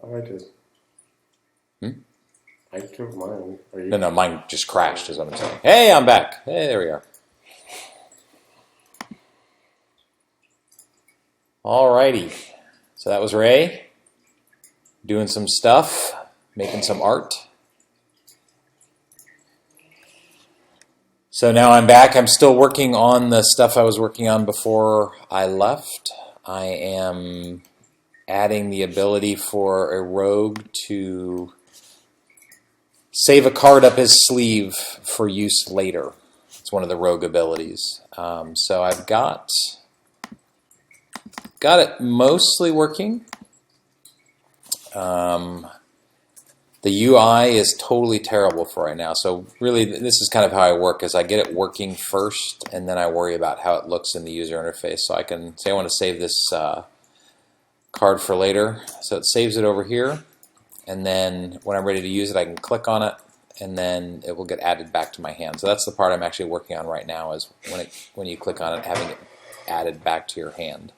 I did. Hmm? I took mine. Are you? No, mine just crashed is what I'm saying. Hey, I'm back. Hey, there we are. Alrighty. So that was Ray doing some stuff, making some art. So now I'm back. I'm still working on the stuff I was working on before I left. I am adding the ability for a rogue to save a card up his sleeve for use later. It's one of the rogue abilities. So I've got it mostly working. The UI is totally terrible for right now. So really, this is kind of how I work: is I get it working first, and then I worry about how it looks in the user interface. So I can say I want to save this card for later. So it saves it over here, and then when I'm ready to use it, I can click on it, and then it will get added back to my hand. So that's the part I'm actually working on right now: is when you click on it, having it added back to your hand.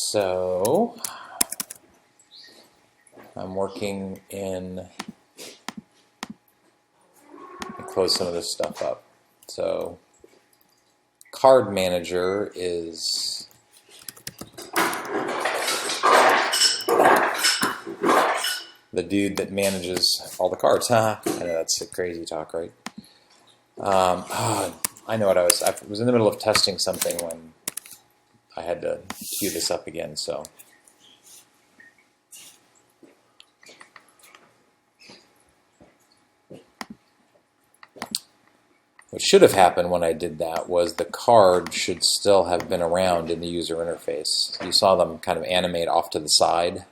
So I'm working in. Close some of this stuff up. So card manager is the dude that manages all the cards. I know that's a crazy talk, right? I know what I was in the middle of testing something when I had to cue this up again. So what should have happened when I did that was the card should still have been around in the user interface. You saw them kind of animate off to the side.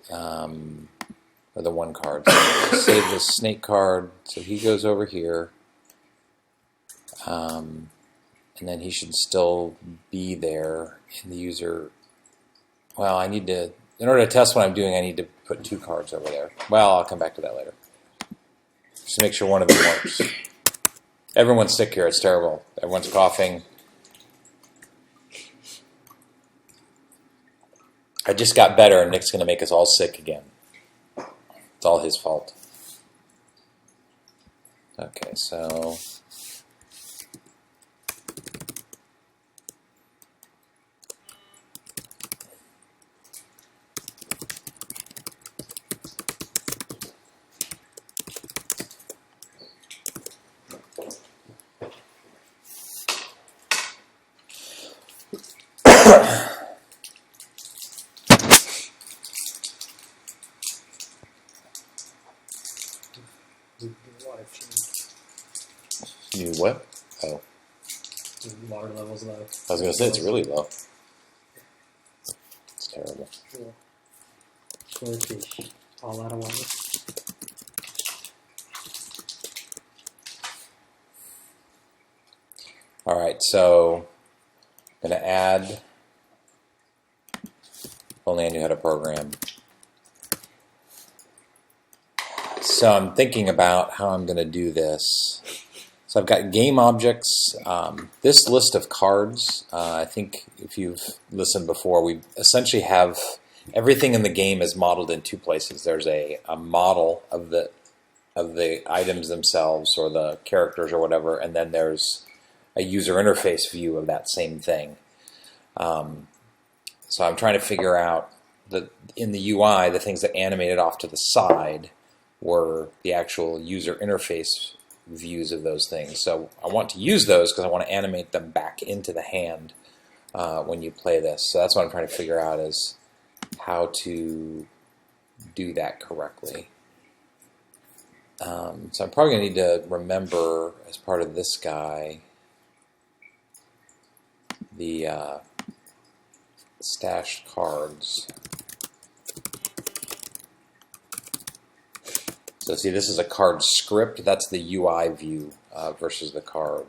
Or the one card. So save this snake card. So he goes over here. And then he should still be there in the user. Well, I need to, in order to test what I'm doing, I need to put 2 cards over there. Well, I'll come back to that later. Just to make sure one of them works. Everyone's sick here. It's terrible. Everyone's coughing. I just got better, and Nick's going to make us all sick again. It's all his fault. Okay, so Did the water change? you what? Oh, The water levels low. I was going to say it's really low. It's terrible. Cool. Swordfish. All out of water. All right, so I'm going to add. If only I knew how to program. So I'm thinking about how I'm going to do this. So I've got game objects. This list of cards, I think if you've listened before, we essentially have everything in the game is modeled in 2 places. There's a model of the items themselves or the characters or whatever, and then there's a user interface view of that same thing. So I'm trying to figure out that in the UI, the things that animated off to the side were the actual user interface views of those things. So I want to use those because I want to animate them back into the hand when you play this. So that's what I'm trying to figure out, is how to do that correctly. So I'm probably going to need to remember, as part of this guy, the stashed cards. So see, this is a card script. That's the UI view versus the card.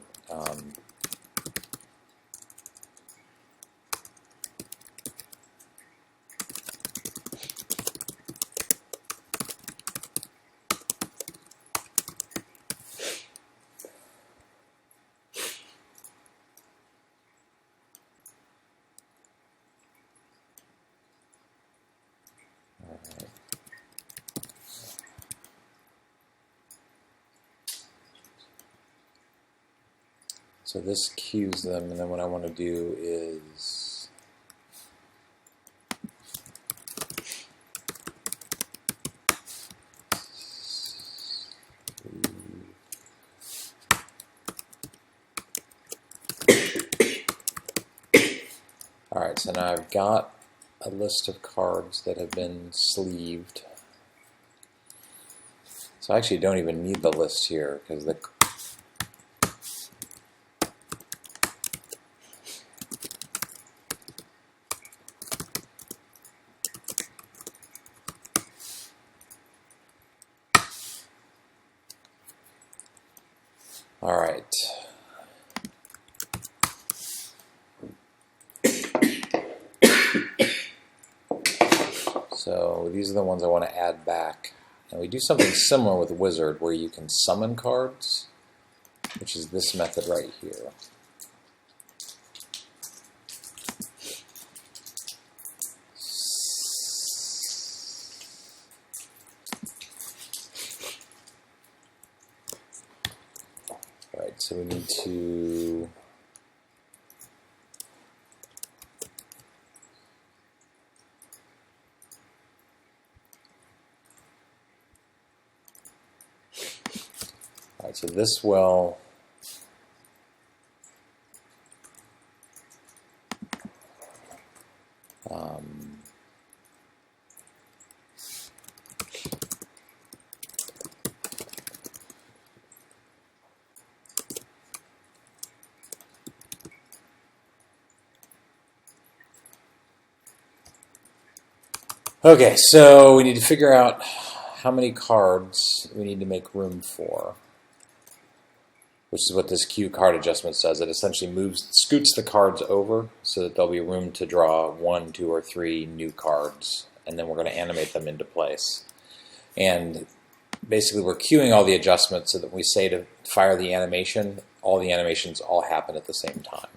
So this queues them, and then what I want to do is alright, so now I've got a list of cards that have been sleeved. So I actually don't even need the list here because the alright. So these are the ones I want to add back. And we do something similar with Wizard where you can summon cards, which is this method right here. Right, so we need to so this will okay, so we need to figure out how many cards we need to make room for, which is what this queue card adjustment says. It essentially scoots the cards over so that there'll be room to draw 1, 2, or 3 new cards, and then we're going to animate them into place. And basically we're queuing all the adjustments so that when we say to fire the animation, all the animations all happen at the same time.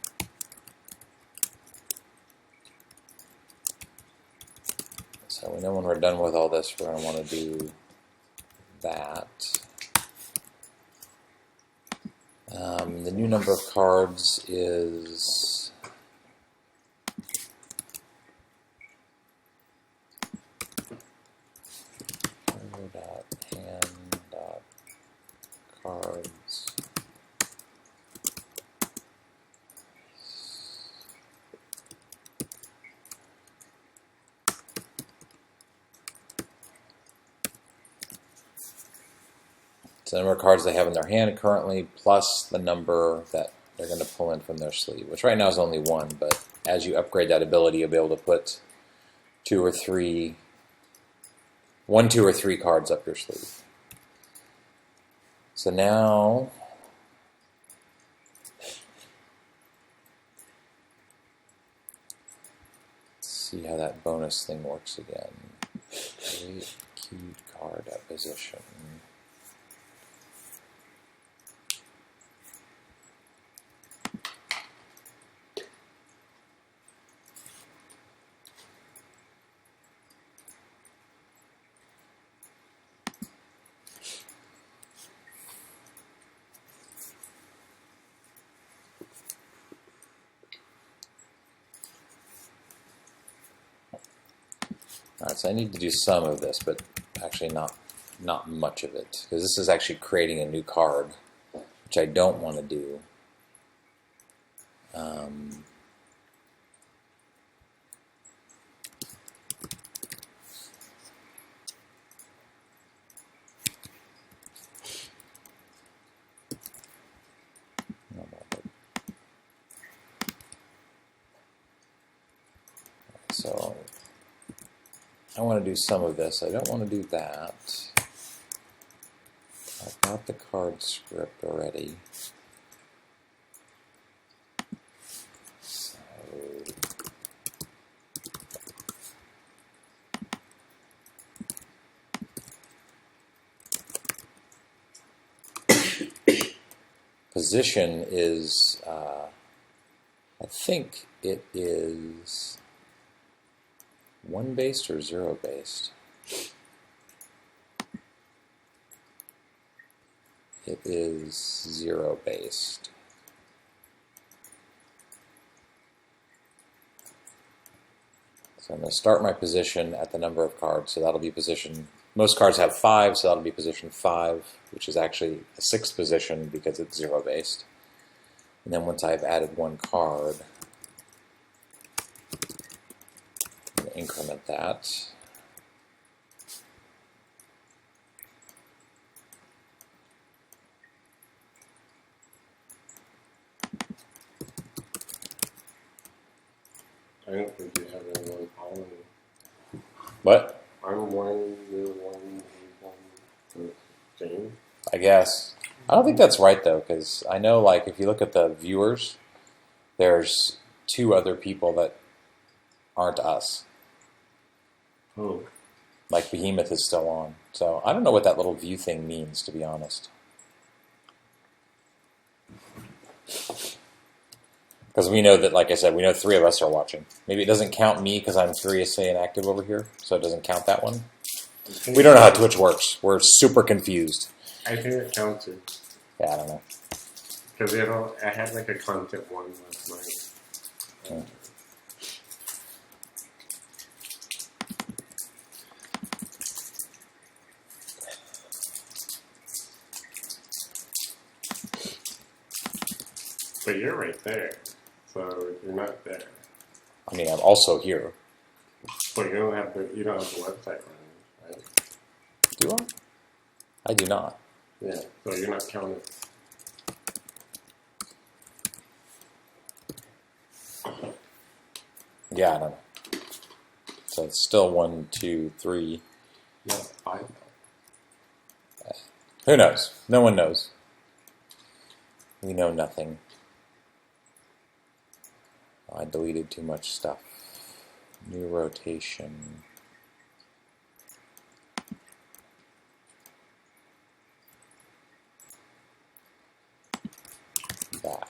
So we know when we're done with all this, we're going to want to do that. The new number of cards is cards. So the number of cards they have in their hand currently, plus the number that they're going to pull in from their sleeve, which right now is only 1, but as you upgrade that ability, you'll be able to put 1, 2, or 3 cards up your sleeve. So now let's see how that bonus thing works again. Create queued card at position. Alright, so I need to do some of this, but actually not much of it, because this is actually creating a new card, which I don't want to do. So I want to do some of this. I don't want to do that. I've got the card script already. So position is, I think it is 1 based or 0 based. It is 0 based. So I'm going to start my position at the number of cards. So that'll be position. Most cards have 5, so that'll be position 5, which is actually a 6th position because it's 0-based. And then once I've added 1 card, I'm going to increment that. I don't think you have anyone following. What? I'm one, you're one, he's one. Jane? I guess. I don't think that's right, though, because I know, like, if you look at the viewers, there's 2 other people that aren't us. Oh. Like, Behemoth is still on. So I don't know what that little view thing means, to be honest. Because we know that, like I said, we know 3 of us are watching. Maybe it doesn't count me because I'm furiously inactive over here, so it doesn't count that one. We don't know how Twitch works. We're super confused. I think it counted. Yeah, I don't know. Because I had like a content one last night. Yeah. But you're right there. So you're not there. I mean, I'm also here. But you don't have the website running, right? Do I? I do not. Yeah. So you're not counted. Yeah, I don't know. So it's still 1, 2, 3. Yeah, 5. Who knows? No one knows. We know nothing. I deleted too much stuff. New rotation. That.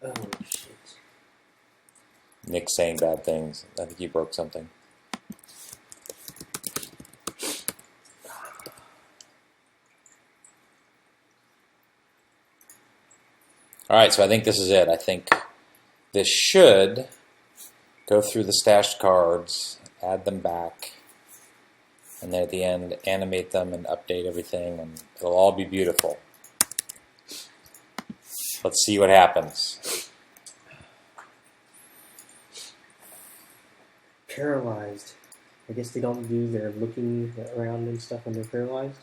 Oh, shit. Nick's saying bad things. I think he broke something. Alright, so I think this is it. I think this should go through the stashed cards, add them back, and then at the end animate them and update everything, and it'll all be beautiful. Let's see what happens. Paralyzed. I guess they don't do their looking around and stuff when they're paralyzed.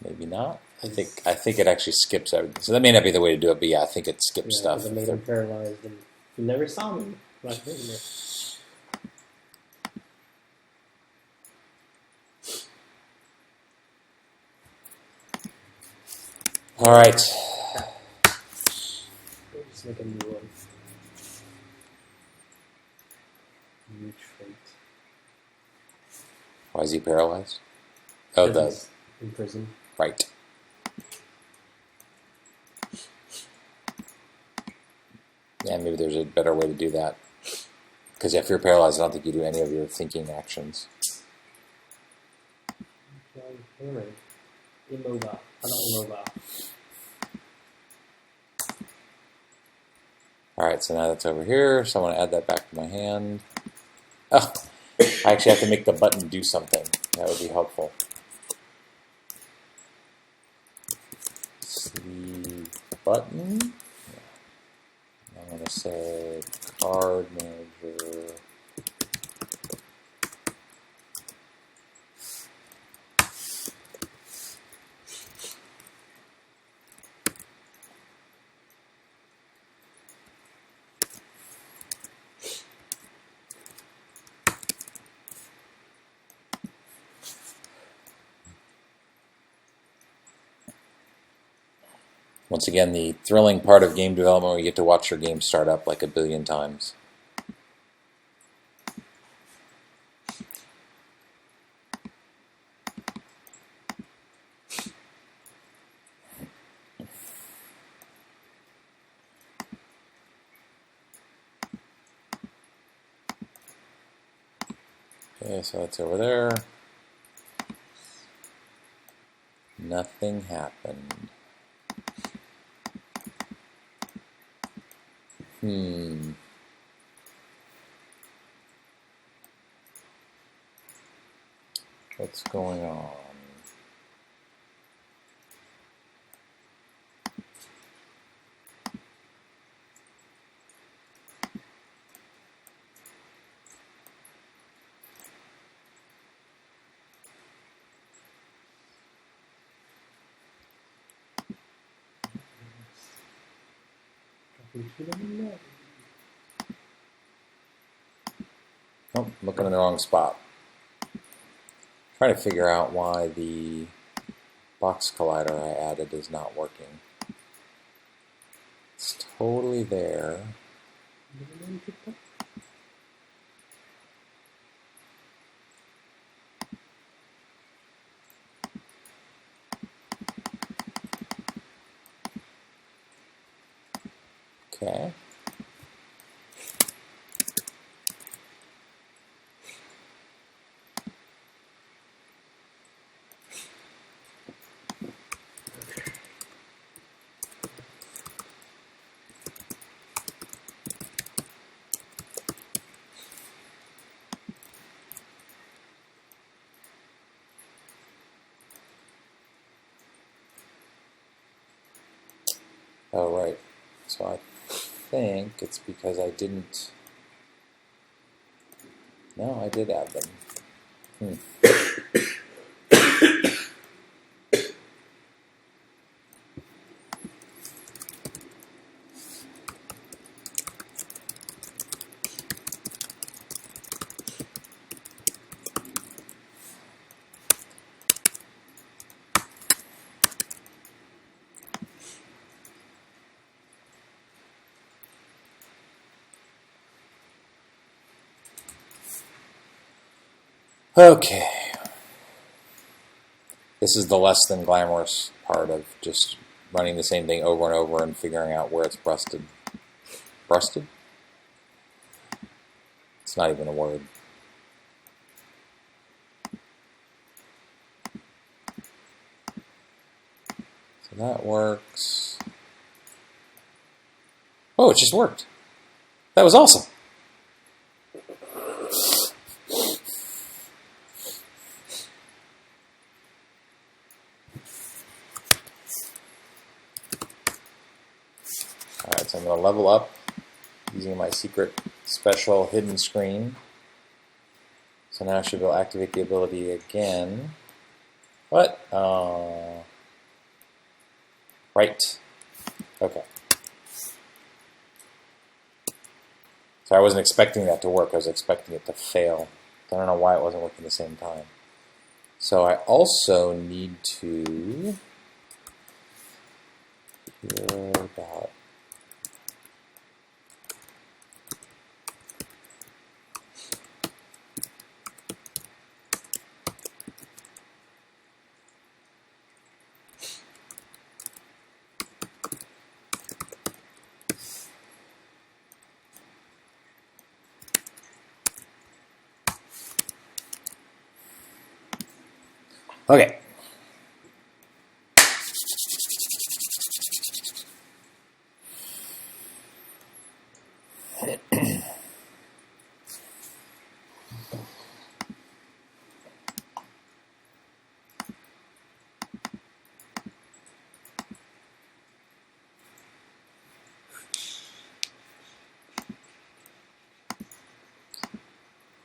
Maybe not. I think it actually skips everything. So that may not be the way to do it, but yeah, I think it skips stuff. Because I made them paralyzed and you never saw me. Like, All right. Let's make a new one. New trait. Why is he paralyzed? Oh, He's in prison. right. Yeah, maybe there's a better way to do that. Because if you're paralyzed, I don't think you do any of your thinking actions. Immobile. I don't immobile. Alright, so now that's over here. So I want to add that back to my hand. Oh, I actually have to make the button do something. That would be helpful. Sleeve button. I'm going to say card manager. Once again, the thrilling part of game development where you get to watch your game start up like a billion times. Okay, so it's over there. Nothing happened. What's going on? Oh, looking in the wrong spot. Trying to figure out why the box collider I added is not working. It's totally there. Okay. Oh, right. So I think it's because I didn't... No, I did add them. Okay. This is the less than glamorous part of just running the same thing over and over and figuring out where it's busted. Busted? It's not even a word. So that works. Oh, it just worked. That was awesome. Alright, so I'm going to level up using my secret special hidden screen. So now I should be able to activate the ability again. What? Right. Okay. So I wasn't expecting that to work. I was expecting it to fail. I don't know why it wasn't working at the same time. So I also need to hero dot. Okay.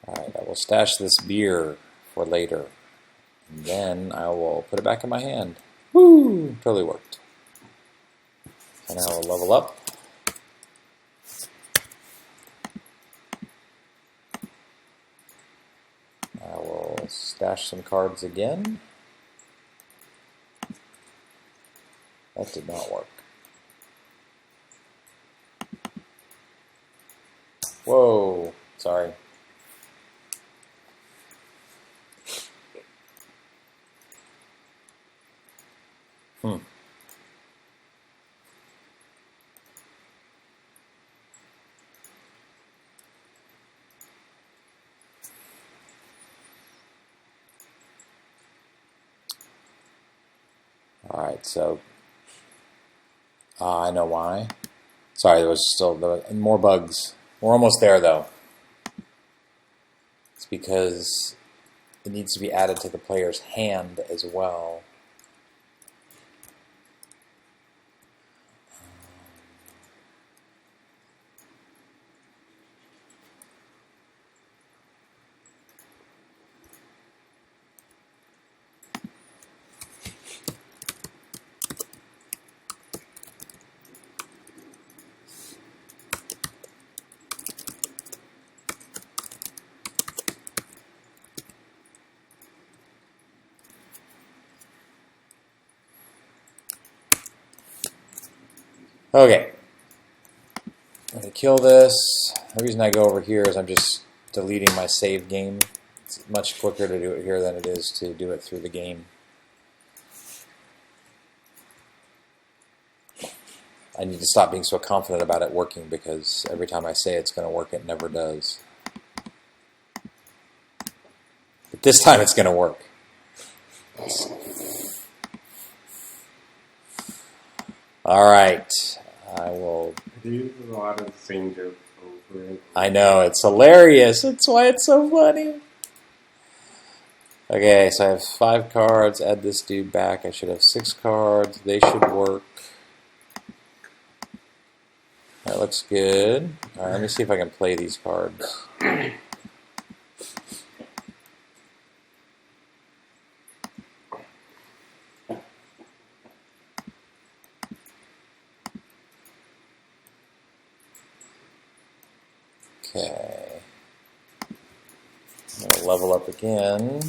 Alright, I will stash this beer for later. And then I will put it back in my hand. Woo! Totally worked. And I will level up. I will stash some cards again. That did not work. Whoa, sorry. All right, so I know why. Sorry, there was more bugs. We're almost there, though. It's because it needs to be added to the player's hand as well. Okay. I'm going to kill this. The reason I go over here is I'm just deleting my save game. It's much quicker to do it here than it is to do it through the game. I need to stop being so confident about it working because every time I say it's going to work, it never does. But this time it's going to work. All right. I will... I use a lot of the same joke over and I know, it's hilarious. That's why it's so funny. Okay, so I have 5 cards. Add this dude back. I should have 6 cards. They should work. That looks good. All right, let me see if I can play these cards. Okay. I'm going to level up again.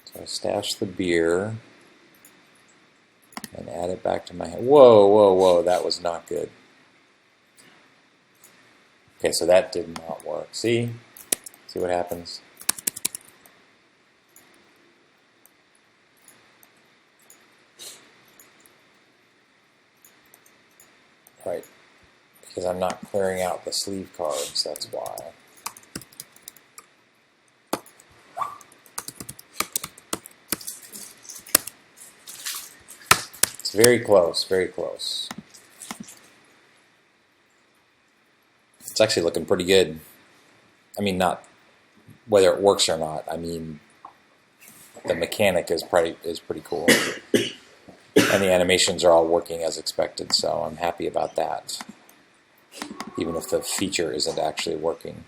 So I stash the beer and add it back to my hand. Whoa, whoa, whoa, that was not good. Okay, so that did not work. See? See what happens? Right, because I'm not clearing out the sleeve cards, that's why. It's very close, very close. It's actually looking pretty good. I mean, not whether it works or not. I mean, the mechanic is pretty cool. And the animations are all working as expected, so I'm happy about that. Even if the feature isn't actually working.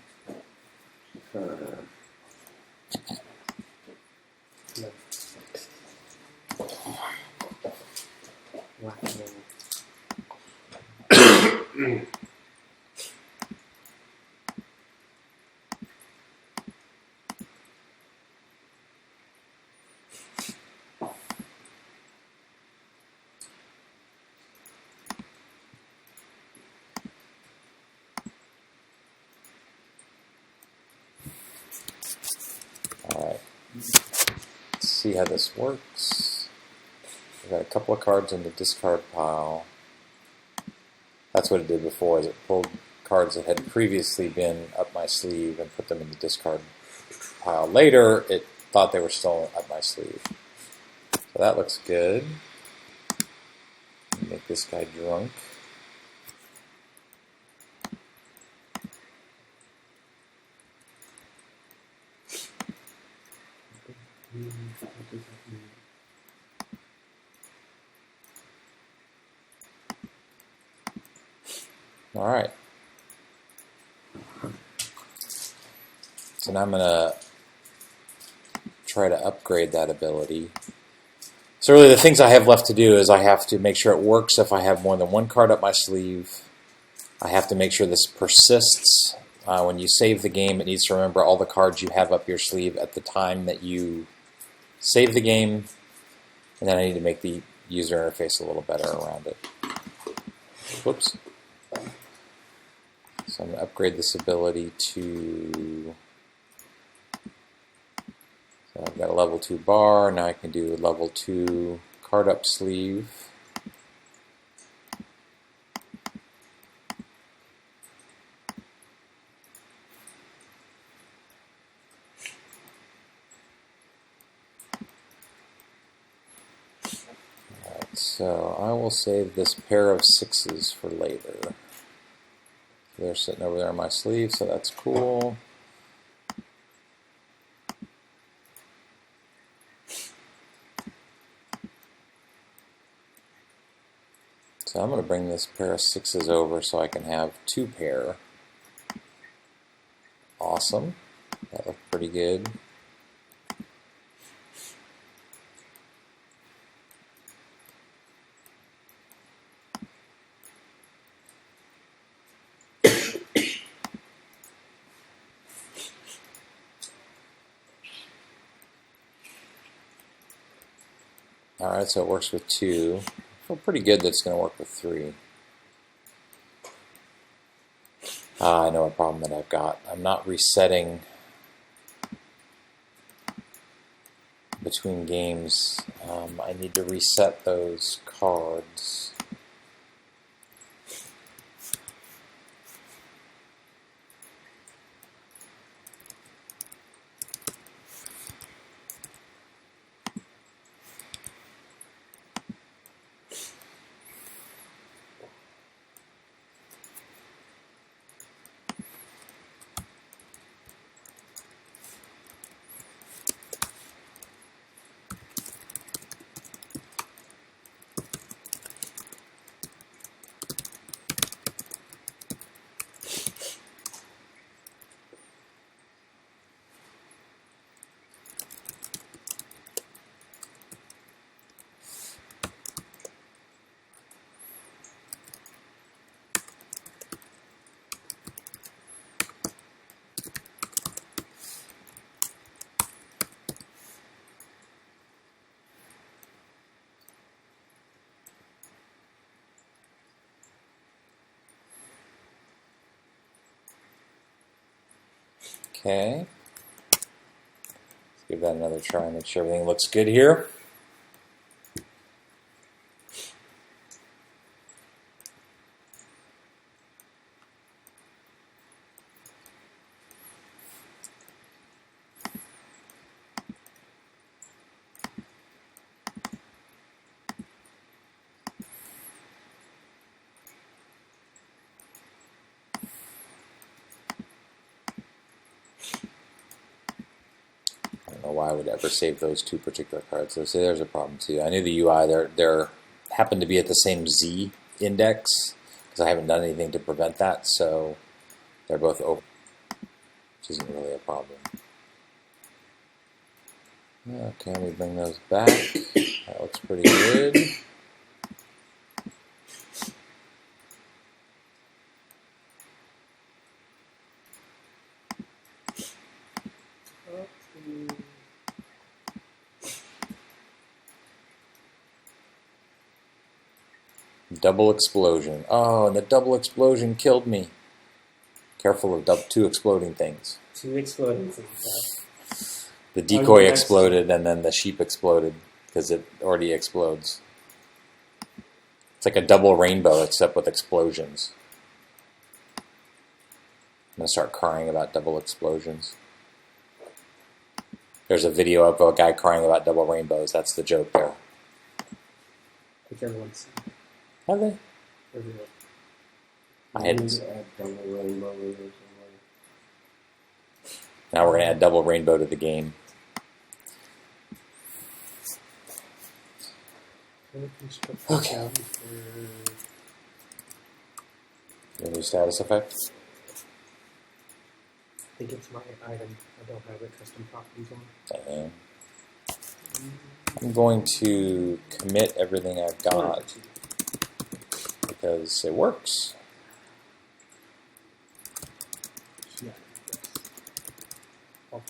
Alright, let's see how this works. I've got a couple of cards in the discard pile. That's what it did before, is it pulled cards that had previously been up my sleeve and put them in the discard pile. Later, it thought they were still up my sleeve. So that looks good. Make this guy drunk. All right. So now I'm going to try to upgrade that ability. So really the things I have left to do is I have to make sure it works if I have more than one card up my sleeve. I have to make sure this persists. When you save the game, it needs to remember all the cards you have up your sleeve at the time that you save the game. And then I need to make the user interface a little better around it. Whoops. So I'm going to upgrade this ability to... So I've got a level 2 bar. Now I can do a level 2 card up sleeve. So I will save this pair of 6s for later. They're sitting over there on my sleeve, so that's cool. So I'm going to bring this pair of 6s over so I can have 2 pair. Awesome. That looked pretty good. Alright, so it works with 2. I feel pretty good that it's going to work with 3. I know a problem that I've got. I'm not resetting between games. I need to reset those cards. Okay. Let's give that another try, make sure everything looks good here. I don't know why I would ever save those 2 particular cards. So see, there's a problem too. I knew the UI, they're happened to be at the same Z index, because I haven't done anything to prevent that, so they're both open, which isn't really a problem. Okay, let me bring those back. That looks pretty good. Double explosion. Oh, and the double explosion killed me. Careful of 2 exploding things. 2 exploding things. The decoy exploded and then the sheep exploded because it already explodes. It's like a double rainbow except with explosions. I'm going to start crying about double explosions. There's a video of a guy crying about double rainbows. That's the joke there. Which everyone's seen. Have they? Everyone. I hadn't. Need to add double rainbow or something. Now we're going to add double rainbow to the game. Okay. Your new status effect? I think it's my item. I don't have the custom properties on. I'm going to commit everything I've got because it works. Yeah.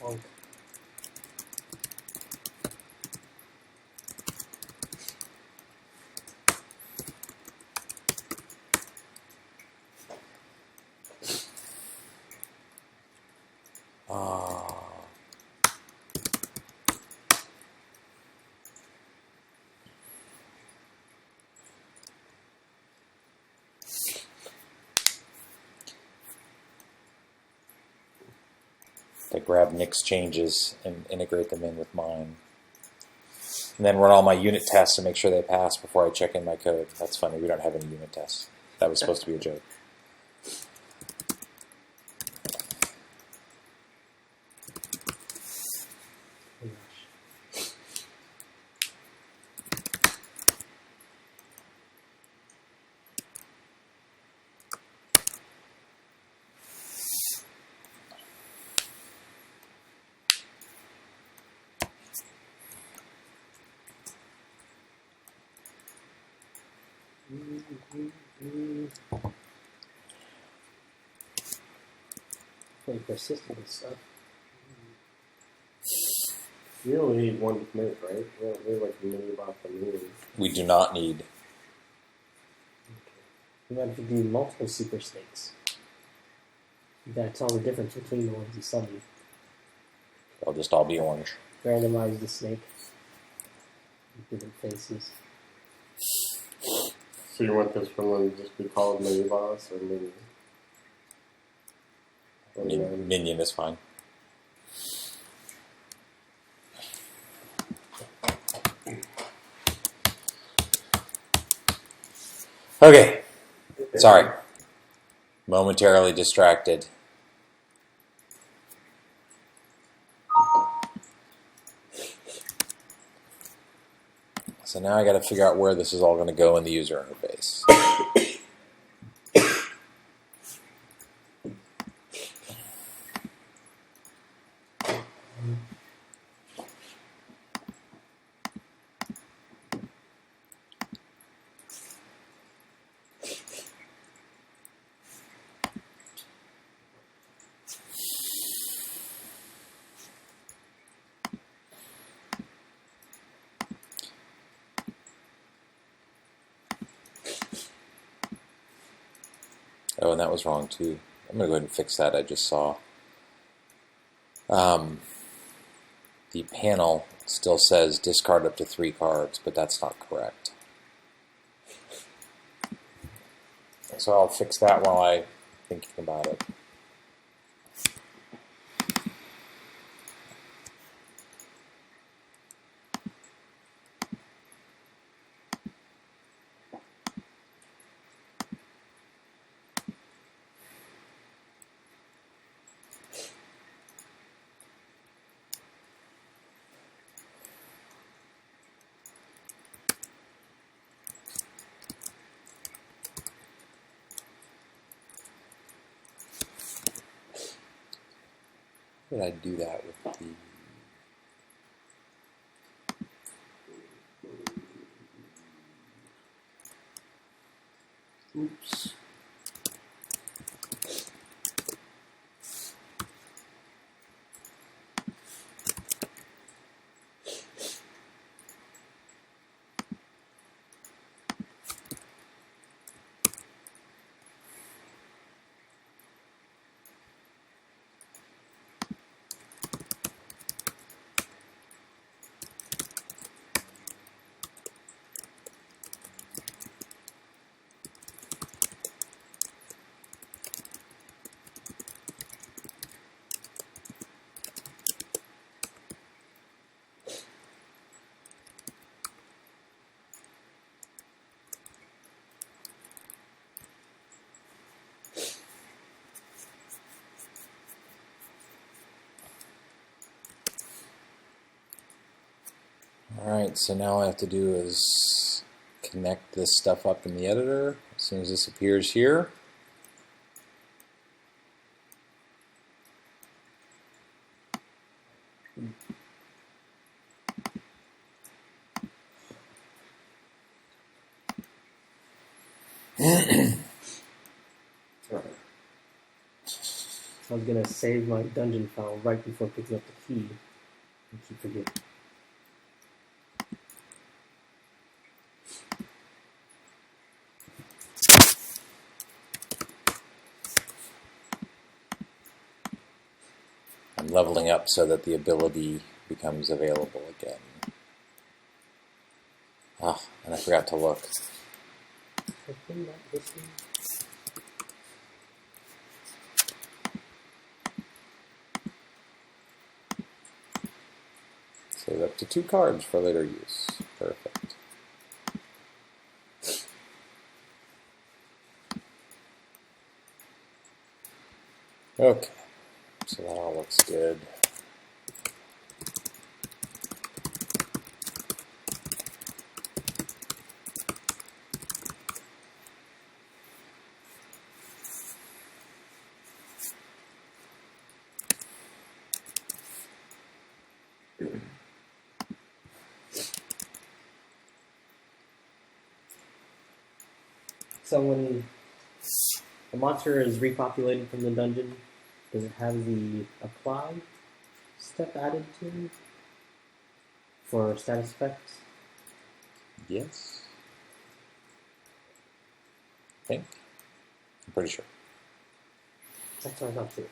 Honk. I grab Nick's changes and integrate them in with mine. and then run all my unit tests to make sure they pass before I check in my code. That's funny. We don't have any unit tests. That was supposed to be a joke. Oh, gosh. Pretty persistent and stuff. You only need one snake, right? You don't need like a mini about the moon. We do not need. You might have to do multiple super snakes. You gotta tell the difference between the ones you summon. They'll just all be orange. Randomize the snake. Different faces. So you want this one to just be called mini boss or mini? Minion is fine. Okay. Sorry. Momentarily distracted. So now I got to figure out where this is all going to go in the user interface. Oh, and that was wrong too. I'm going to go ahead and fix that I just saw. The panel still says discard up to 3 cards, but that's not correct. So I'll fix that while I'm thinking about it. How did I do that with the... Oops. Alright, so now all I have to do is connect this stuff up in the editor as soon as this appears here. I was gonna save my dungeon file right before picking up the key. I keep forgetting. I'm leveling up so that the ability becomes available again. Ah, and I forgot to look. I think not this one. Save up to 2 cards for later use. Perfect. Okay, so that all looks good. So when the monster is repopulated from the dungeon, does it have the apply step added to it for status effects? Yes. I think. I'm pretty sure. That's what I thought too.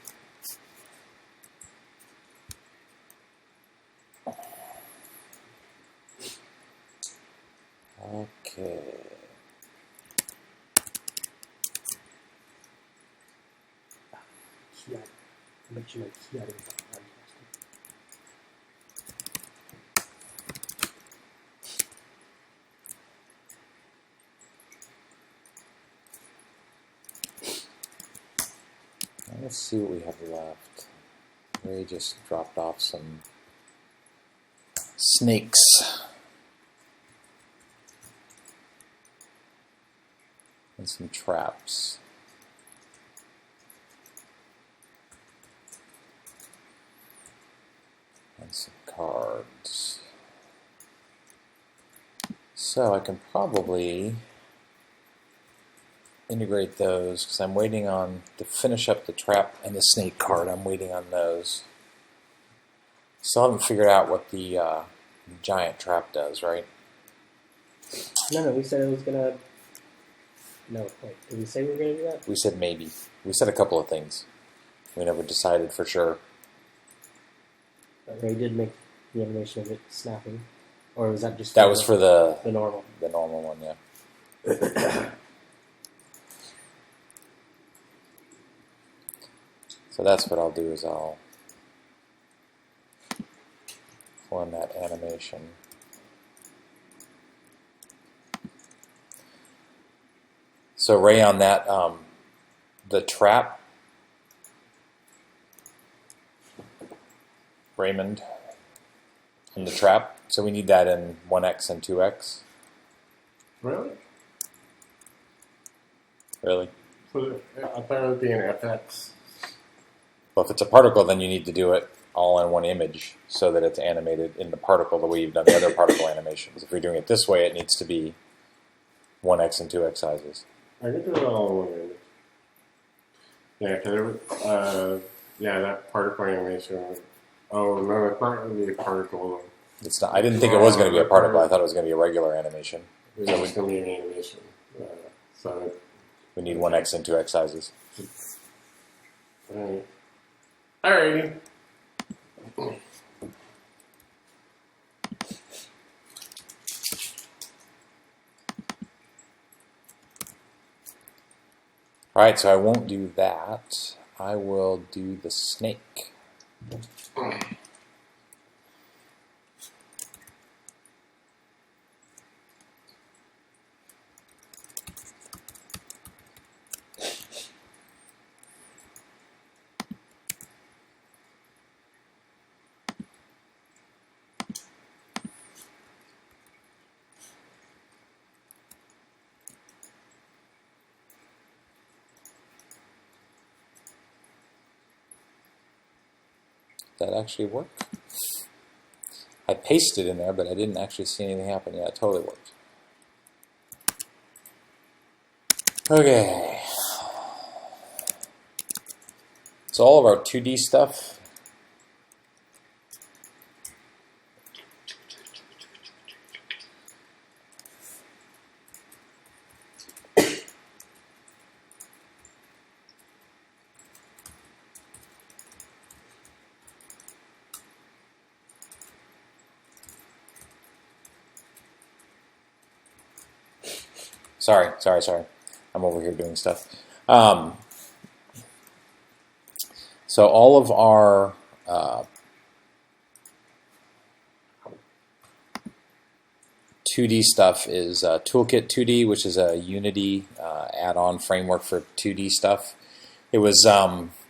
Okay. Key item. I bet you my key item is not Let's see what we have left. Ray just dropped off some snakes. And some traps. And some cards. So I can probably integrate those because I'm waiting on to finish up the trap and the snake card. I'm waiting on those. Still haven't figured out what the giant trap does, right? No, we said it was gonna. No, wait. Did we say we were gonna do that? We said maybe. We said a couple of things. We never decided for sure. But Ray did make the animation of it snapping, or was that just? That was for the normal? The normal one, yeah. So that's what I'll do is I'll form that animation. So Ray, on that, the trap, Raymond, on the trap, so we need that in 1x and 2x. Really? Really? I thought it would be an FX. Well, if it's a particle, then you need to do it all in one image so that it's animated in the particle the way you've done the other particle animations. If you're doing it this way, it needs to be 1x and 2x sizes. I could do it all in one image. Yeah, because that particle animation. Oh no, it's not going to be a particle. It's not. I didn't think it was going to be a particle. I thought it was going to be a regular animation. It's just going to be an animation. So We need 1x and 2x sizes. alright. Alrighty. All right, so I won't do that. I will do the snake. Did that actually work? I pasted in there, but I didn't actually see anything happen. Yeah, it totally worked. Okay. So all of our 2D stuff. Sorry. I'm over here doing stuff. So all of our 2D stuff is Toolkit 2D, which is a Unity add-on framework for 2D stuff. It was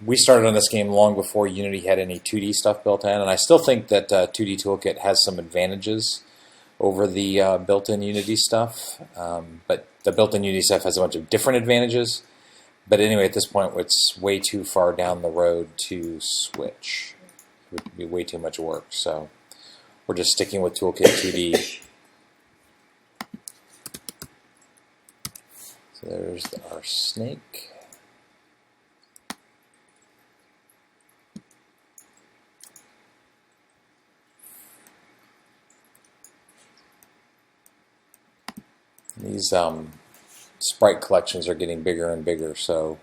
we started on this game long before Unity had any 2D stuff built in, and I still think that 2D Toolkit has some advantages over the built-in Unity stuff. But the built-in Unity stuff has a bunch of different advantages. But anyway, at this point, it's way too far down the road to switch. It would be way too much work. So we're just sticking with Toolkit 2D. So there's our snake. These sprite collections are getting bigger and bigger, so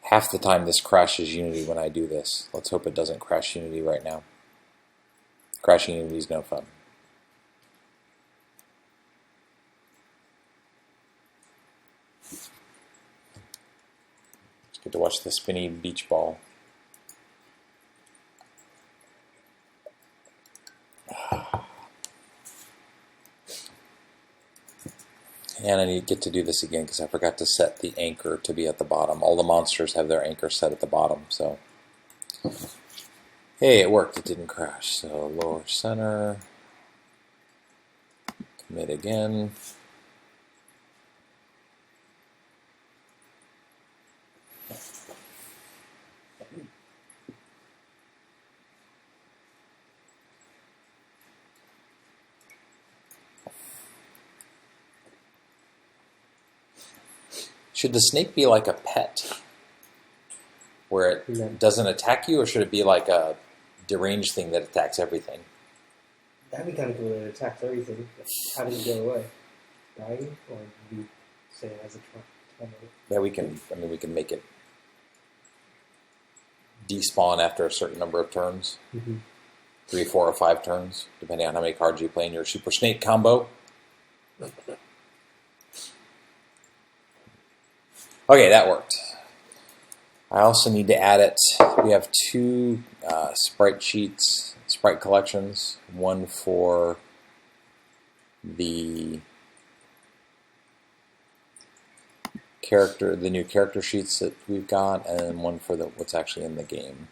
half the time this crashes Unity when I do this. Let's hope it doesn't crash Unity right now. Crashing Unity is no fun. Get to watch the spinny beach ball. And I need to get to do this again because I forgot to set the anchor to be at the bottom. All the monsters have their anchor set at the bottom. So, hey, it worked. It didn't crash. So lower center. Commit again. Should the snake be like a pet, where it doesn't attack you, or should it be like a deranged thing that attacks everything? That'd be kind of cool. It attacks everything. How does it go away? Dying, or do you say it as a trump? Yeah, we can. I mean, we can make it despawn after a certain number of turns, 3, 4, or 5 turns, depending on how many cards you play in your Super Snake combo. Okay, that worked. I also need to add it. We have 2 sprite sheets, sprite collections. One for the new character sheets that we've got, and then one for what's actually in the game.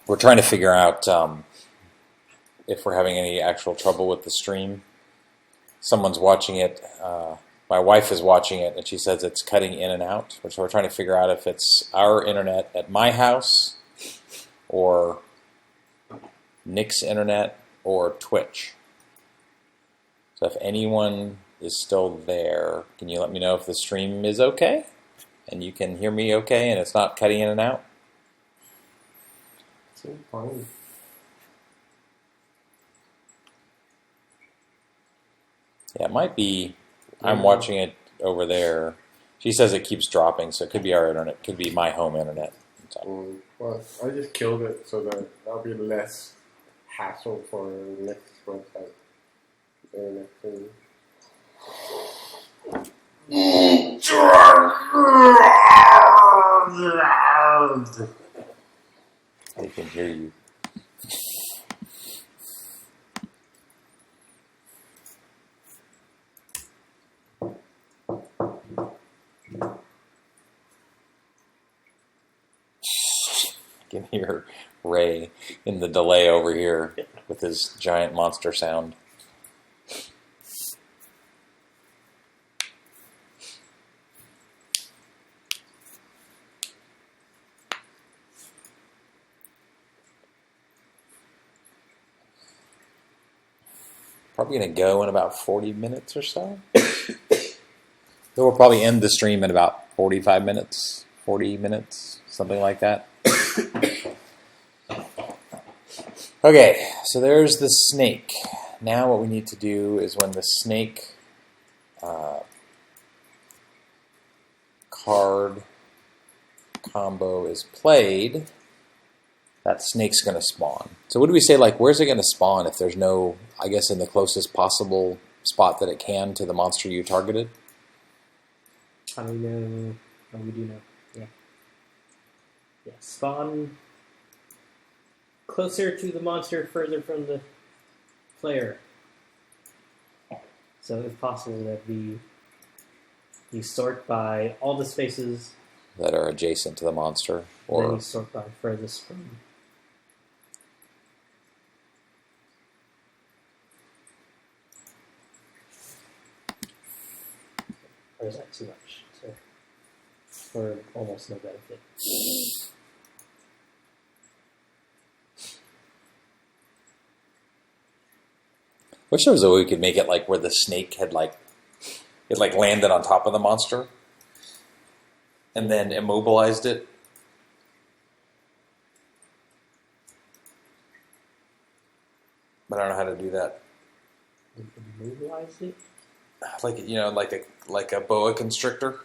We're trying to figure out if we're having any actual trouble with the stream. Someone's watching it. My wife is watching it, and she says it's cutting in and out. So we're trying to figure out if it's our internet at my house, or Nick's internet, or Twitch. So if anyone is still there, can you let me know if the stream is okay? And you can hear me okay, and it's not cutting in and out? Seems fine. Yeah, it might be. I'm watching it over there. She says it keeps dropping, so it could be our internet. It could be my home internet. Well, I just killed it so that that'll be less hassle for next website. Next thing. I can hear you. I can hear Ray in the delay over here with his giant monster sound. Probably going to go in about 40 minutes or so. So we'll probably end the stream in about 45 minutes, 40 minutes, something like that. Okay, so there's the snake. Now what we need to do is when the snake card combo is played, that snake's going to spawn. So what do we say, like, where's it going to spawn if there's no, I guess, in the closest possible spot that it can to the monster you targeted? How do we know? Oh, we do know. Yeah. Yeah. Spawn closer to the monster, further from the player. So, if possible, that you sort by all the spaces, That are adjacent to the monster, then or you sort by furthest from. Or is that too much? So, for almost no benefit. wish there was a way we could make it like where the snake had it landed on top of the monster and then immobilized it. But I don't know how to do that. Immobilize it? Like a boa constrictor.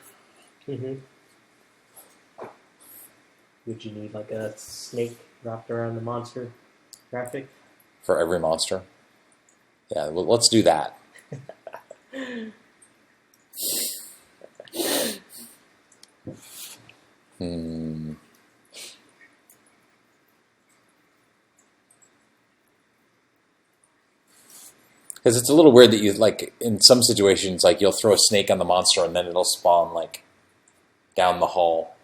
Mm-hmm. Would you need like a snake wrapped around the monster graphic? For every monster. Yeah, well, let's do that. Because it's a little weird that you, like, in some situations, like, you'll throw a snake on the monster and then it'll spawn, like, down the hall.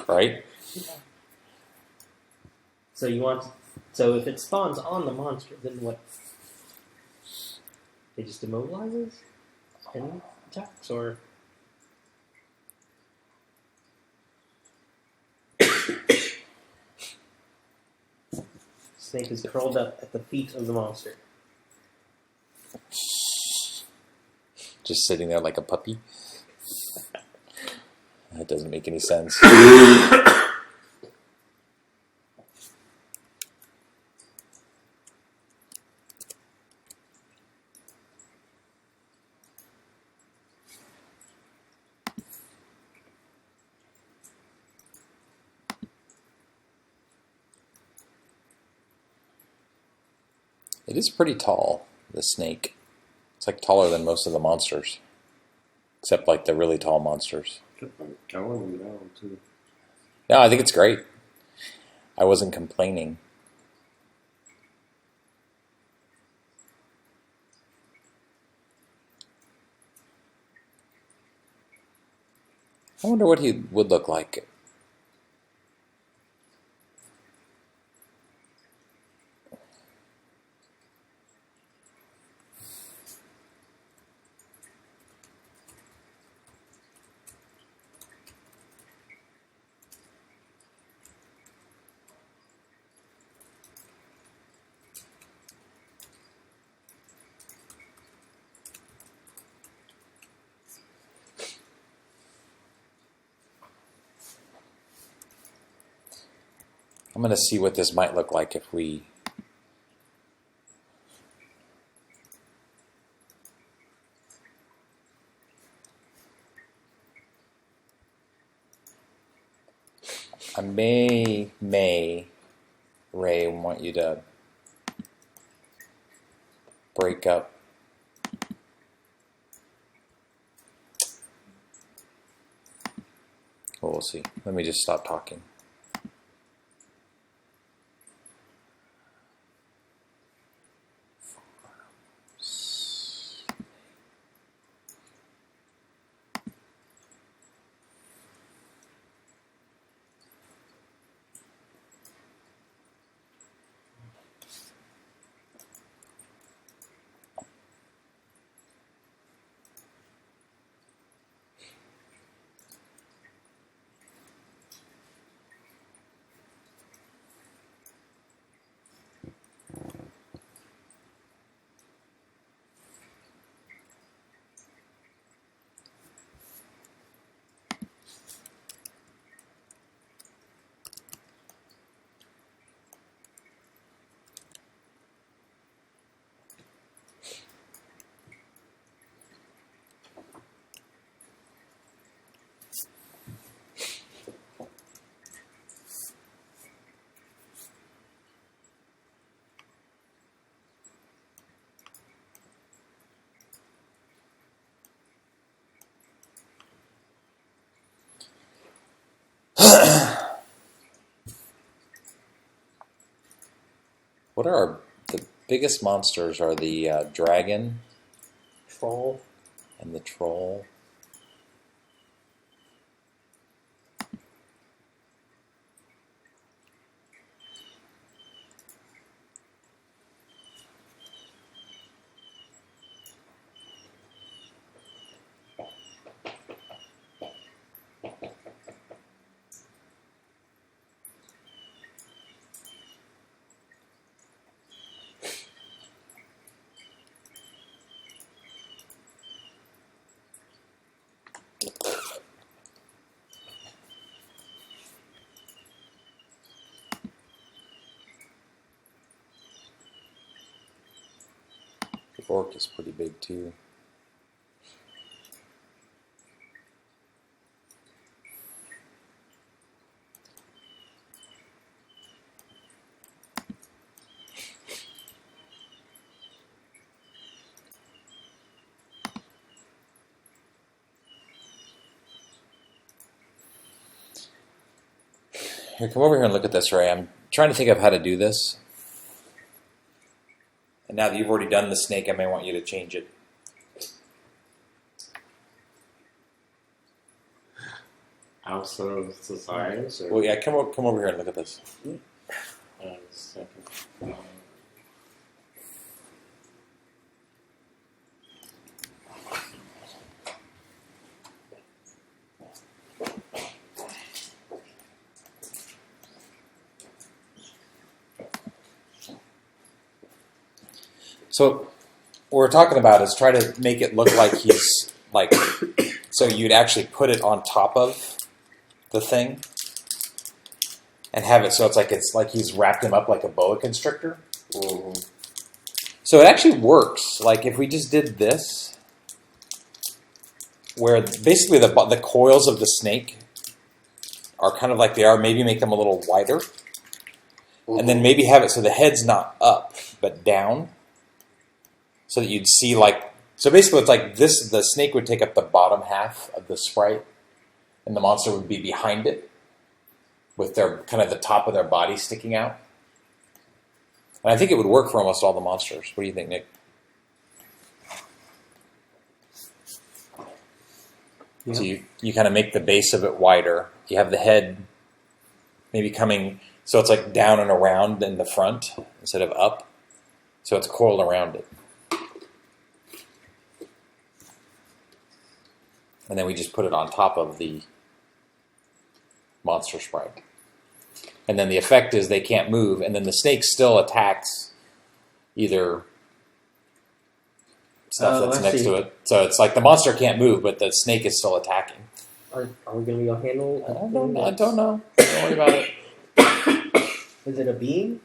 Right? So you want, so if it spawns on the monster, then what? It just immobilizes and attacks, or snake is curled up at the feet of the monster. Just sitting there like a puppy. That doesn't make any sense. It is pretty tall, the snake. It's like taller than most of the monsters. Except like the really tall monsters. Kept on going down too. No, I think it's great. I wasn't complaining. I wonder what he would look like. I'm going to see what this might look like if we... I may, Ray, want you to break up. Well, we'll see. Let me just stop talking. What are the biggest monsters? Are the dragon Troll. and the troll. The orc is pretty big too. Here, come over here and look at this, Ray. I'm trying to think of how to do this. And now that you've already done the snake, I may want you to change it. Also, the size. Or, Well, yeah, come over here and look at this. second. So what we're talking about is try to make it look like he's like, so you'd actually put it on top of the thing and have it so it's like he's wrapped him up like a boa constrictor. Mm-hmm. So it actually works. Like if we just did this, where basically the coils of the snake are kind of like they are, maybe make them a little wider, and then maybe have it so the head's not up but down, so that you'd see like, so basically it's like this, the snake would take up the bottom half of the sprite and the monster would be behind it with their kind of the top of their body sticking out. And I think it would work for almost all the monsters. What do you think, Nick? Yeah. So you kind of make the base of it wider. You have the head maybe coming, so it's like down and around in the front instead of up. So it's coiled around it. And then we just put it on top of the monster sprite. And then the effect is they can't move, and then the snake still attacks either stuff that's next to it. So it's like the monster can't move, but the snake is still attacking. Are we going to go handle? I don't know. Don't worry about it. Is it a being?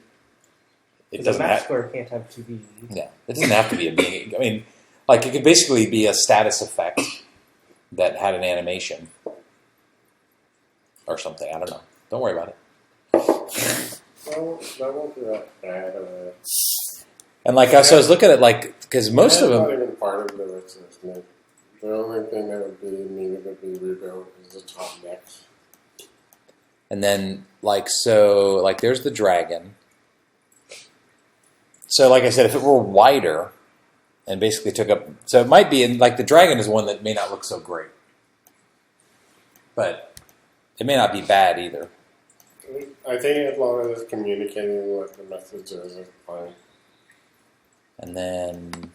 It A doesn't match have. square can't have two beings. Yeah, it doesn't have to be a being. I mean, like it could basically be a status effect that had an animation or something. I don't know. Don't worry about it. Well, that won't be that bad. And like so I was looking at like because most of That's them. not even part of the richness, Nick. The only thing that would be needed to be rebuilt is the top deck. And then, like, so, like, there's the dragon. So, like I said, if it were wider and basically took up, so it might be, and like, the dragon is one that may not look so great. But it may not be bad either. I think as long as it's communicating what the message is, it's fine. And then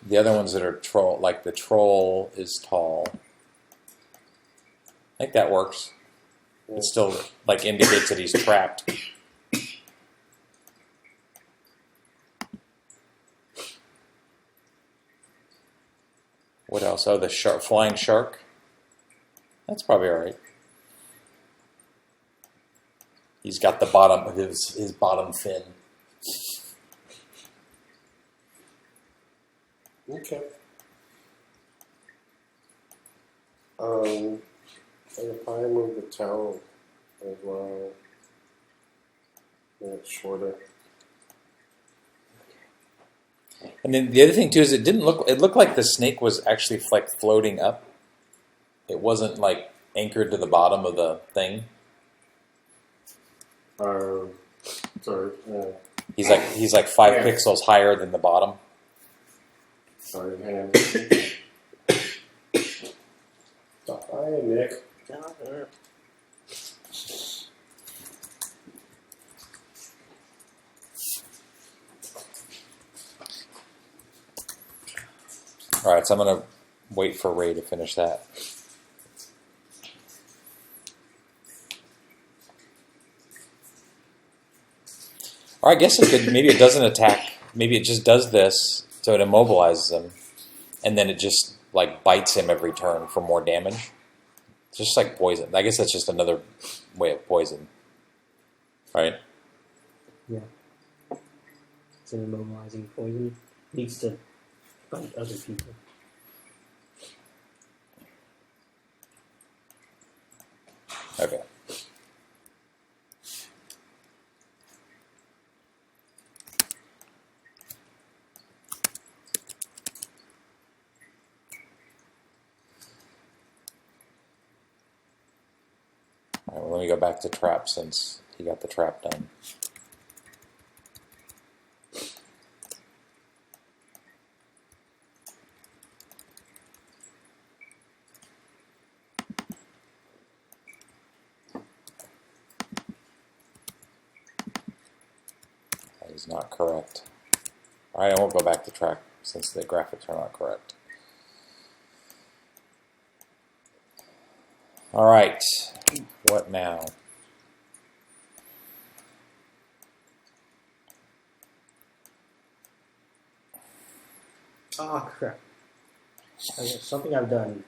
the other ones that are troll, like the troll is tall. I think that works. It still, like, indicates that he's trapped. What else? Oh, the flying shark. That's probably all right. He's got the bottom of his bottom fin. Okay. I could probably move the tail as well. Make it shorter. And then the other thing too is it looked like the snake was actually like floating up. It wasn't like anchored to the bottom of the thing. Sorry. He's like 5 Yeah. pixels higher than the bottom. Sorry, man. Stop lying, Nick. All right, so I'm gonna wait for Ray to finish that. Or I guess it could. Maybe it doesn't attack. Maybe it just does this, so it immobilizes him, and then it just like bites him every turn for more damage. It's just like poison. I guess that's just another way of poison, right? Yeah. It's an immobilizing poison. Needs to bite other people. Okay. All right, well, let me go back to trap since he got the trap done. That is not correct. All right, I won't go back to trap since the graphics are not correct. All right, what now? Ah, crap. Okay, something I've done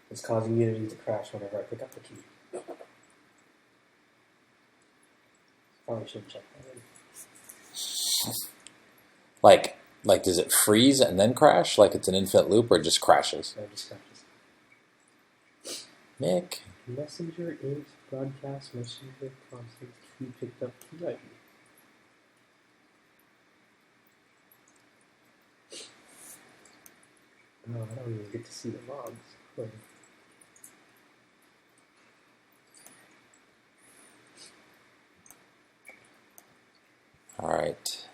is causing Unity to crash whenever I pick up the key. Probably should check that in. Like, does it freeze and then crash? Like it's an infinite loop, or it just crashes? So it just crashes. Nick. Messenger, int, broadcast, messenger, constant, key picked up, key ID. Oh, I don't even get to see the logs. Wait. All right.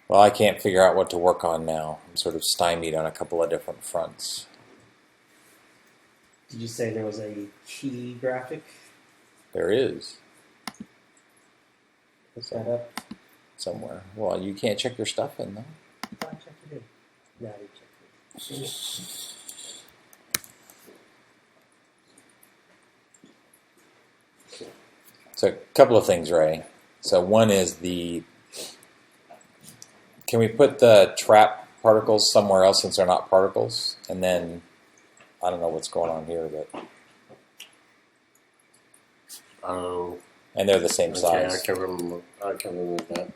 Well, I can't figure out what to work on now. I'm sort of stymied on a couple of different fronts. Did you say there was a key graphic? There is Look that up. somewhere. Well, you can't check your stuff in though. I checked it in. No, I didn't check it. So a couple of things, Ray. So one is can we put the trap particles somewhere else since they're not particles? And then, I don't know what's going on here, but, Oh. and they're the same Okay, size. I can remove that.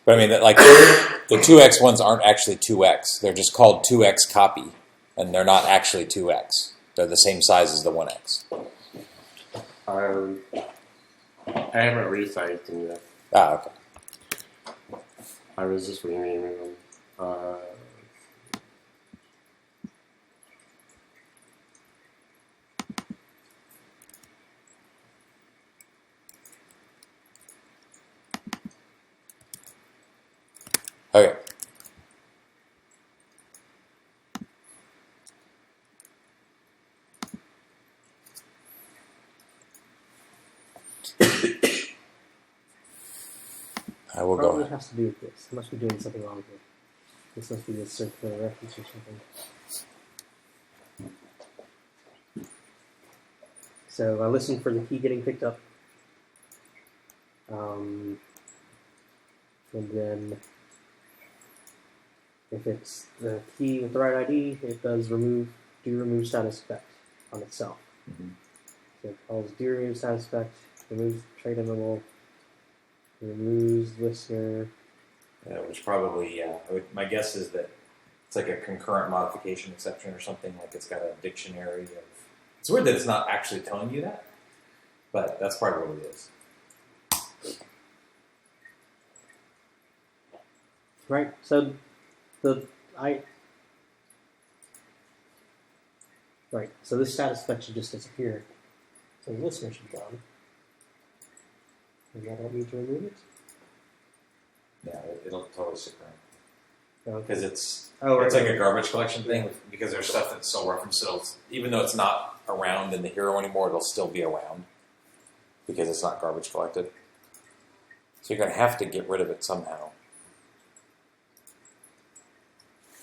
But I mean, like, the 2x ones aren't actually 2x. They're just called 2x copy. And they're not actually 2x. They're the same size as the 1x. I haven't resized them yet. Ah, okay. I was just renaming them. Okay. I will Probably go. has to do with this. I must be doing something wrong here. This must be a circular reference or something. So I listened for the key getting picked up. And then if it's the key with the right ID, it does remove status effect on itself. Mhm. So it calls do remove status effect, removes trade enable, removes listener. Which probably, my guess is that it's like a concurrent modification exception or something, like it's got a dictionary of... It's weird that it's not actually telling you that, but that's probably what it is. Right. So right. So this status effect should just disappear. So the listener should be gone. And I don't need to remove it. Yeah, it'll totally stick around. Okay. Because it's Oh, right. it's like a garbage collection thing. Because there's stuff that's still referenced. Even though it's not around in the hero anymore, it'll still be around because it's not garbage collected. So you're going to have to get rid of it somehow.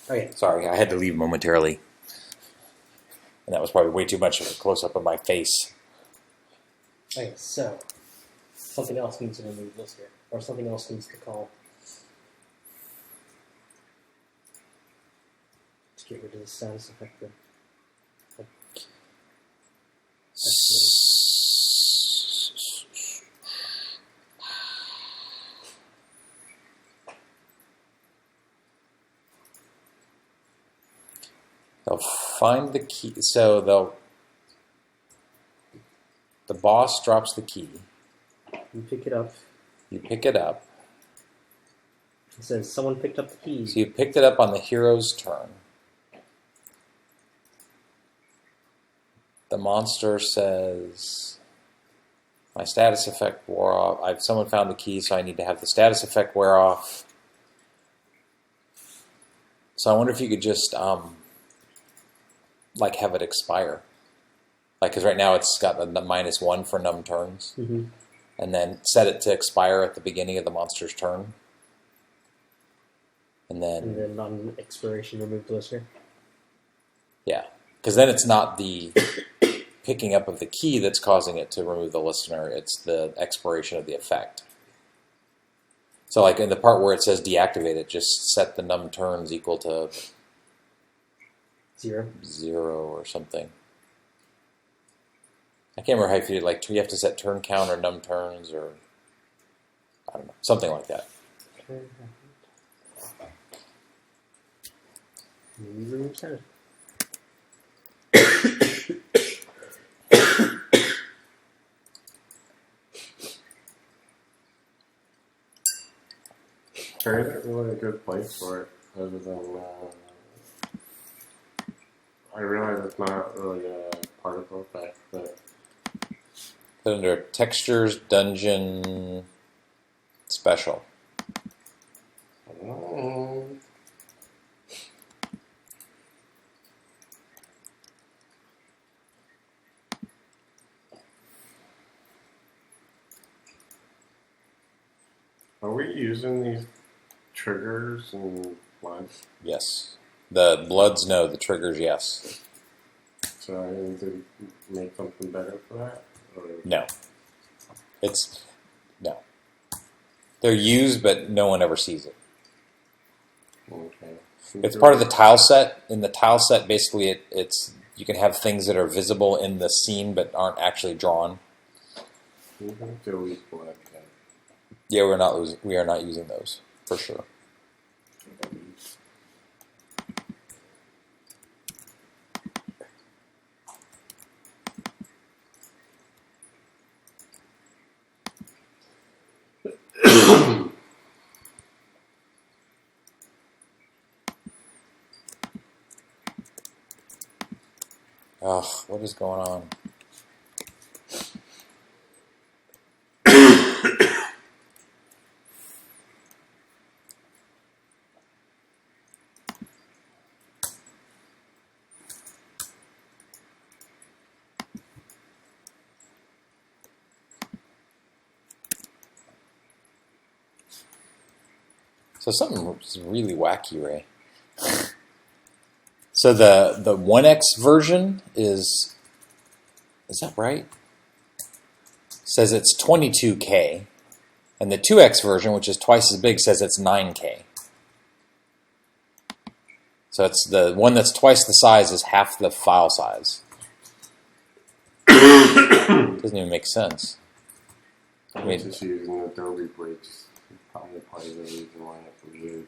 Okay. Sorry, I had to leave momentarily. And that was probably way too much of a close-up of my face. Okay. So something else needs to remove listener, or something else needs to call. Let's get rid of the status effect. Then. They'll find the key. So the boss drops the key. You pick it up. You pick it up. It says someone picked up the keys. So you picked it up on the hero's turn. The monster says, my status effect wore off. Someone found the key, so I need to have the status effect wear off. So I wonder if you could just like have it expire. Like, because right now it's got the -1 for numb turns. Mm-hmm. And then set it to expire at the beginning of the monster's turn. And then on expiration, remove the listener. Yeah. Because then it's not the picking up of the key that's causing it to remove the listener. It's the expiration of the effect. So like in the part where it says deactivate it, just set the numb turns equal to 0 or something. I can't remember how you do it. Like, you have to set turn count or numb turns or I don't know, something like that. Remove status. There isn't really a good place for it other than. I realize it's not really a particle effect, but. Put it under textures, dungeon, special. Are we using these triggers and bloods? Yes. The bloods, no. The triggers, yes. So I need to make something better for that? Or? No. No. They're used, but no one ever sees it. Okay. It's part of the tile set. In the tile set, basically, it's you can have things that are visible in the scene but aren't actually drawn. Delete blood. Yeah, we are not using those for sure. Ugh, what is going on? So something is really wacky, Ray. So the 1X version is that right? Says it's 22K. And the 2X version, which is twice as big, says it's 9K. So it's the one that's twice the size is half the file size. Doesn't even make sense. I'm just using Adobe Bridge. Probably part of the reason why it's weird.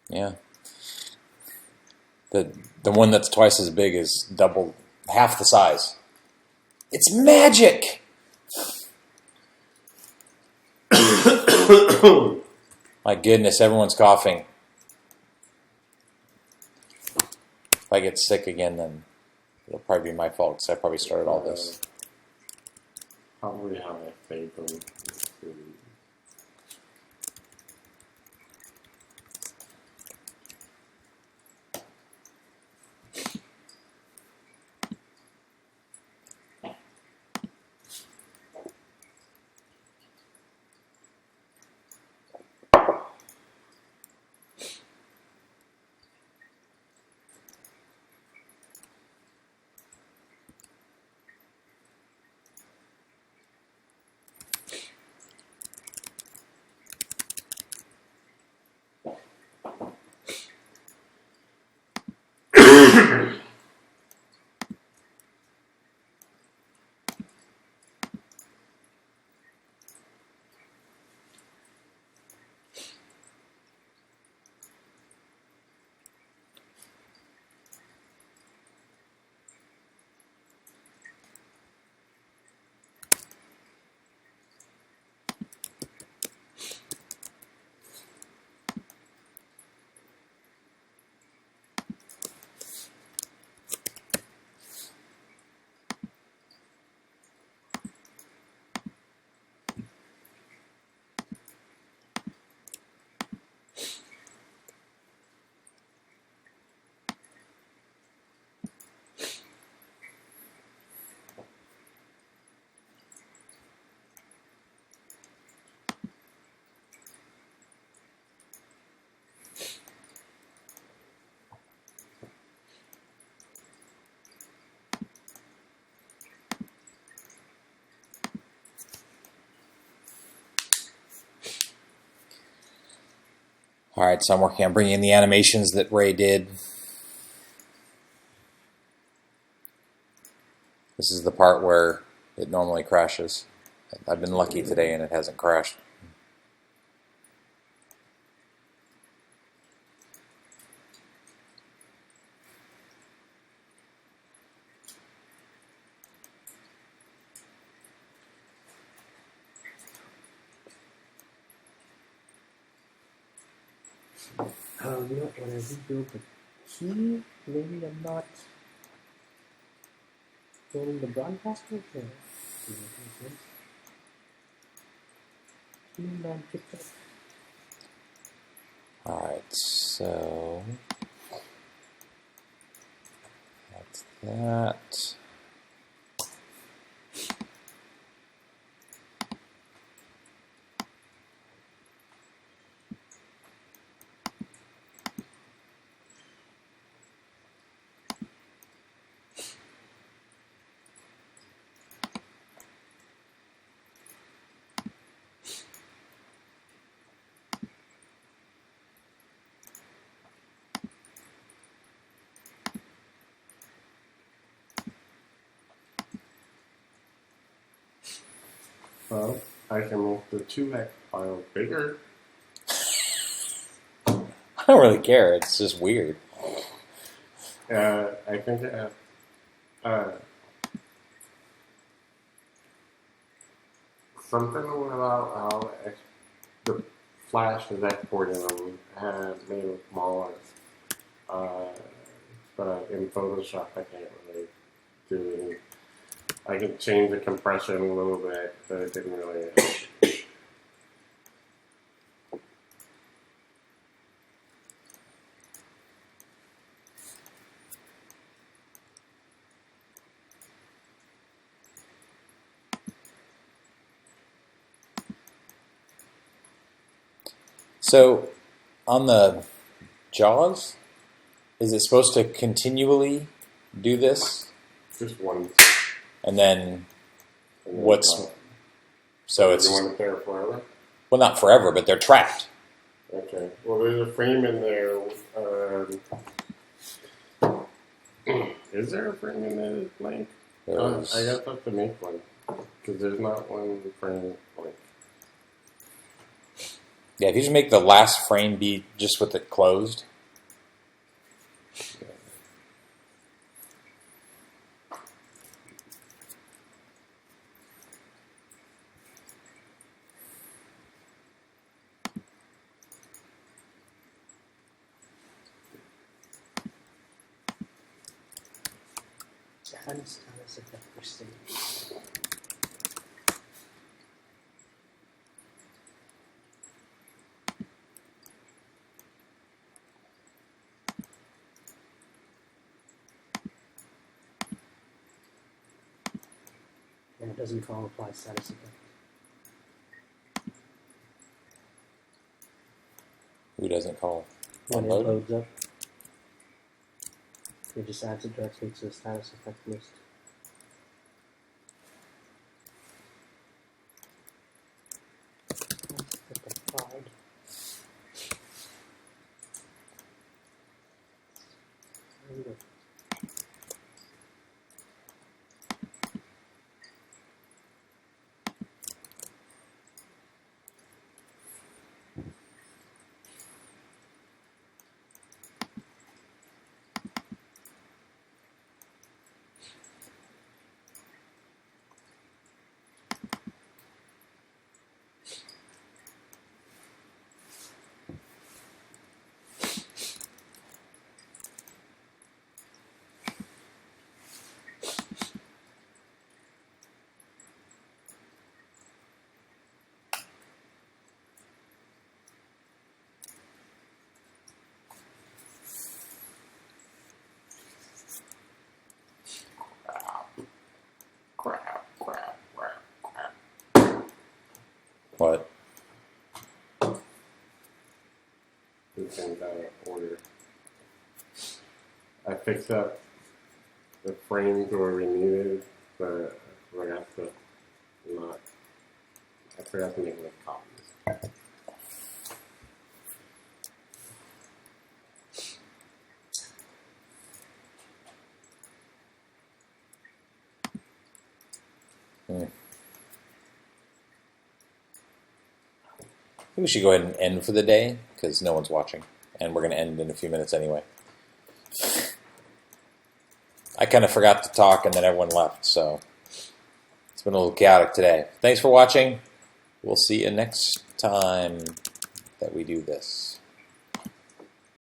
Yeah. The one that's twice as big is double, half the size. It's magic. My goodness, everyone's coughing. If I get sick again, then it'll probably be my fault because I probably started all this. Probably how I saved them. All right, so I'm working on bringing in the animations that Ray did. This is the part where it normally crashes. I've been lucky today and it hasn't crashed. You know, when I rebuild the key, maybe I'm not building the broadcaster. Does that make sense? Key magic. All right, so that's that. Well, I can make the 2x file bigger. I don't really care. It's just weird. I think something about how the Flash is exporting them has made them smaller. But in Photoshop, I can't really do any. I can change the compression a little bit, but it didn't really. So, on the JAWS, is it supposed to continually do this? Just one. And then And then what's drop. so it's You want it there forever? well, not forever, but they're trapped. Okay. Well, there's a frame in there. Is there a frame in there that's blank? There's- I guess I have to make one because there's not one frame blank. Yeah, if you just make the last frame be just with it closed, Add status effect for save. And it doesn't call apply status effect. Who doesn't call? When it Unload? loads up, it just adds it directly to the status effect list. Let's get applied. And the- What? These things out of order. I fixed up the frames where we needed, but I forgot to make like copies. I think we should go ahead and end for the day because no one's watching, and we're going to end in a few minutes anyway. I kind of forgot to talk, and then everyone left, so it's been a little chaotic today. Thanks for watching. We'll see you next time that we do this.